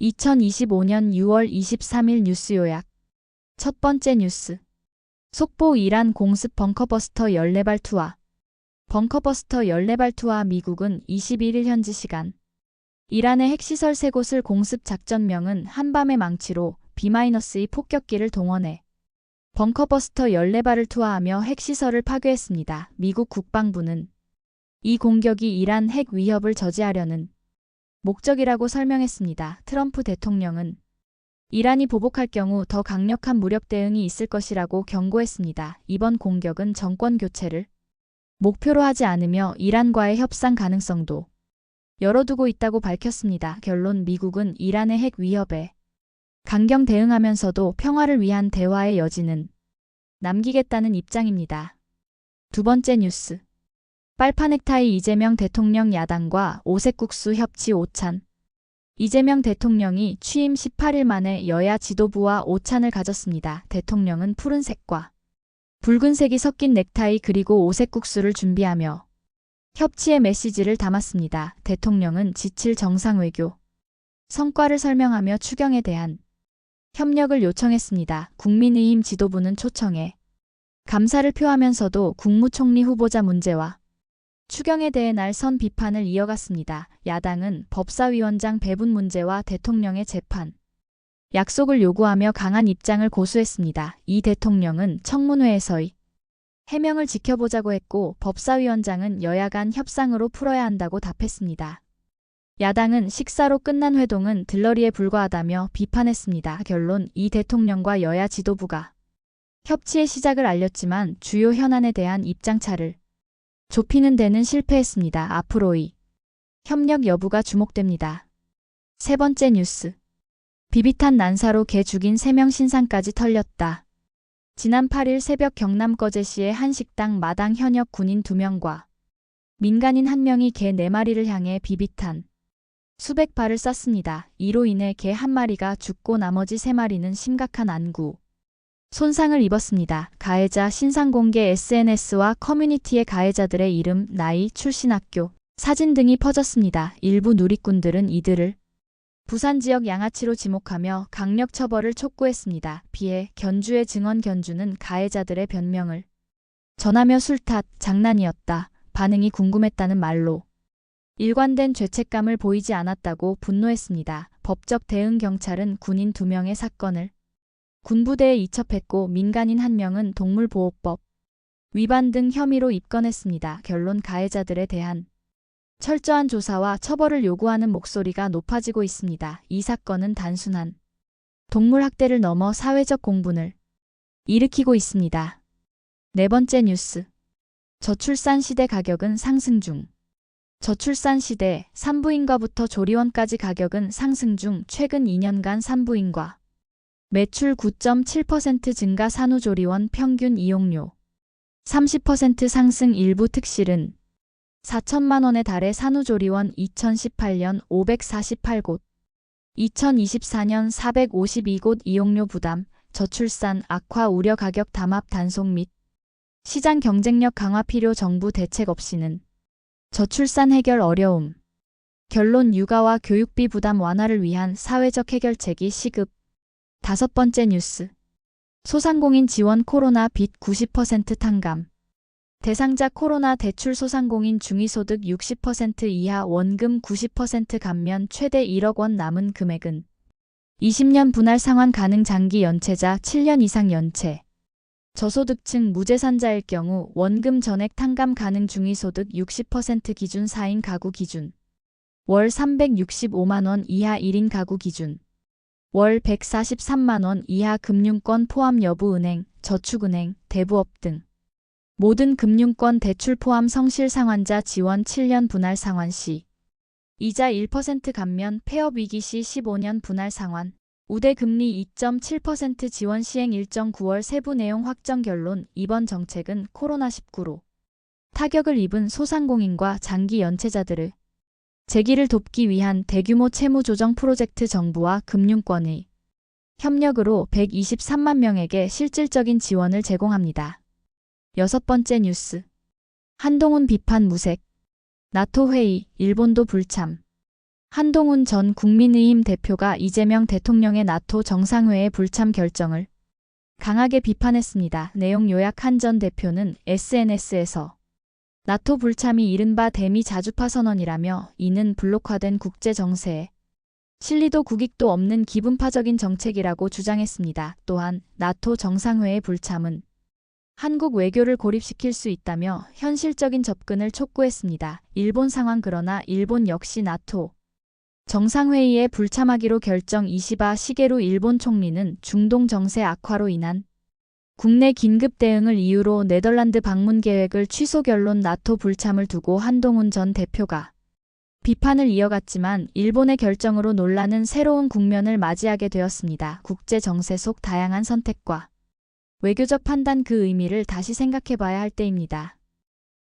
2025년 6월 23일 뉴스 요약. 첫 번째 뉴스. 속보 이란 공습 벙커버스터 14발 투하. 벙커버스터 14발 투하. 미국은 21일 현지 시간 이란의 핵시설 3곳을 공습 작전명은 한밤의 망치로 B-2 폭격기를 동원해 벙커버스터 14발을 투하하며 핵시설을 파괴했습니다. 미국 국방부는 이 공격이 이란 핵 위협을 저지하려는 목적이라고 설명했습니다. 트럼프 대통령은 이란이 보복할 경우 더 강력한 무력 대응이 있을 것이라고 경고했습니다. 이번 공격은 정권 교체를 목표로 하지 않으며 이란과의 협상 가능성도 열어두고 있다고 밝혔습니다. 결론. 미국은 이란의 핵 위협에 강경 대응하면서도 평화를 위한 대화의 여지는 남기겠다는 입장입니다. 두 번째 뉴스. 빨판 넥타이. 이재명 대통령 야당과 오색국수 협치 오찬. 이재명 대통령이 취임 18일 만에 여야 지도부와 오찬을 가졌습니다. 대통령은 푸른색과 붉은색이 섞인 넥타이 그리고 오색국수를 준비하며 협치의 메시지를 담았습니다. 대통령은 지칠 정상외교 성과를 설명하며 추경에 대한 협력을 요청했습니다. 국민의힘 지도부는 초청에 감사를 표하면서도 국무총리 후보자 문제와 추경에 대해 날선 비판을 이어갔습니다. 야당은 법사위원장 배분 문제와 대통령의 재판 약속을 요구하며 강한 입장을 고수했습니다. 이 대통령은 청문회에서의 해명을 지켜보자고 했고 법사위원장은 여야 간 협상으로 풀어야 한다고 답했습니다. 야당은 식사로 끝난 회동은 들러리에 불과하다며 비판했습니다. 결론. 이 대통령과 여야 지도부가 협치의 시작을 알렸지만 주요 현안에 대한 입장차를 좁히는 데는 실패했습니다. 앞으로의 협력 여부가 주목됩니다. 세 번째 뉴스. 비비탄 난사로 개 죽인 3명 신상까지 털렸다. 지난 8일 새벽 경남 거제시의 한 식당 마당 현역 군인 2명과 민간인 1명이 개 4마리를 향해 비비탄 수백 발을 쐈습니다. 이로 인해 개 1마리가 죽고 나머지 3마리는 심각한 안구 손상을 입었습니다. 가해자 신상 공개. SNS와 커뮤니티에 가해자들의 이름, 나이, 출신 학교, 사진 등이 퍼졌습니다. 일부 누리꾼들은 이들을 부산 지역 양아치로 지목하며 강력 처벌을 촉구했습니다. 비해 견주의 증언. 견주는 가해자들의 변명을 전하며 술탓, 장난이었다, 반응이 궁금했다는 말로 일관된 죄책감을 보이지 않았다고 분노했습니다. 법적 대응. 경찰은 군인 2명의 사건을 군부대에 이첩했고 민간인 1명은 동물보호법 위반 등 혐의로 입건했습니다. 결론. 가해자들에 대한 철저한 조사와 처벌을 요구하는 목소리가 높아지고 있습니다. 이 사건은 단순한 동물 학대를 넘어 사회적 공분을 일으키고 있습니다. 네 번째 뉴스. 저출산 시대 가격은 상승 중. 저출산 시대 산부인과부터 조리원까지 가격은 상승 중. 최근 2년간 산부인과 매출 9.7% 증가. 산후조리원 평균 이용료 30% 상승. 일부 특실은 4천만 원에 달해. 산후조리원 2018년 548곳, 2024년 452곳. 이용료 부담, 저출산 악화 우려. 가격 담합 단속 및 시장 경쟁력 강화 필요. 정부 대책 없이는 저출산 해결 어려움. 결론. 육아와 교육비 부담 완화를 위한 사회적 해결책이 시급. 다섯 번째 뉴스. 소상공인 지원. 코로나 빚 90% 탕감. 대상자 코로나 대출. 소상공인 중위소득 60% 이하 원금 90% 감면 최대 1억 원. 남은 금액은 20년 분할 상환 가능. 장기 연체자 7년 이상 연체. 저소득층 무재산자일 경우 원금 전액 탕감 가능. 중위소득 60% 기준. 4인 가구 기준. 월 365만 원 이하 1인 가구 기준. 월 143만 원 이하. 금융권 포함 여부. 은행, 저축은행, 대부업 등 모든 금융권 대출 포함. 성실 상환자 지원. 7년 분할 상환 시 이자 1% 감면. 폐업 위기 시 15년 분할 상환. 우대 금리 2.7% 지원 시행 일정. 9월 세부 내용 확정. 결론. 이번 정책은 코로나19로 타격을 입은 소상공인과 장기 연체자들의 재기를 돕기 위한 대규모 채무 조정 프로젝트. 정부와 금융권의 협력으로 123만 명에게 실질적인 지원을 제공합니다. 여섯 번째 뉴스. 한동훈 비판 무색. 나토 회의. 일본도 불참. 한동훈 전 국민의힘 대표가 이재명 대통령의 나토 정상회의 불참 결정을 강하게 비판했습니다. 내용 요약. 한 전 대표는 SNS에서 나토 불참이 이른바 대미 자주파 선언이라며 이는 블록화된 국제 정세에 실리도 국익도 없는 기분파적인 정책이라고 주장했습니다. 또한 나토 정상회의 불참은 한국 외교를 고립시킬 수 있다며 현실적인 접근을 촉구했습니다. 일본 상황. 그러나 일본 역시 나토 정상회의에 불참하기로 결정. 이시바 시게루 일본 총리는 중동 정세 악화로 인한 국내 긴급 대응을 이유로 네덜란드 방문 계획을 취소. 결론. 나토 불참을 두고 한동훈 전 대표가 비판을 이어갔지만 일본의 결정으로 논란은 새로운 국면을 맞이하게 되었습니다. 국제 정세 속 다양한 선택과 외교적 판단, 그 의미를 다시 생각해봐야 할 때입니다.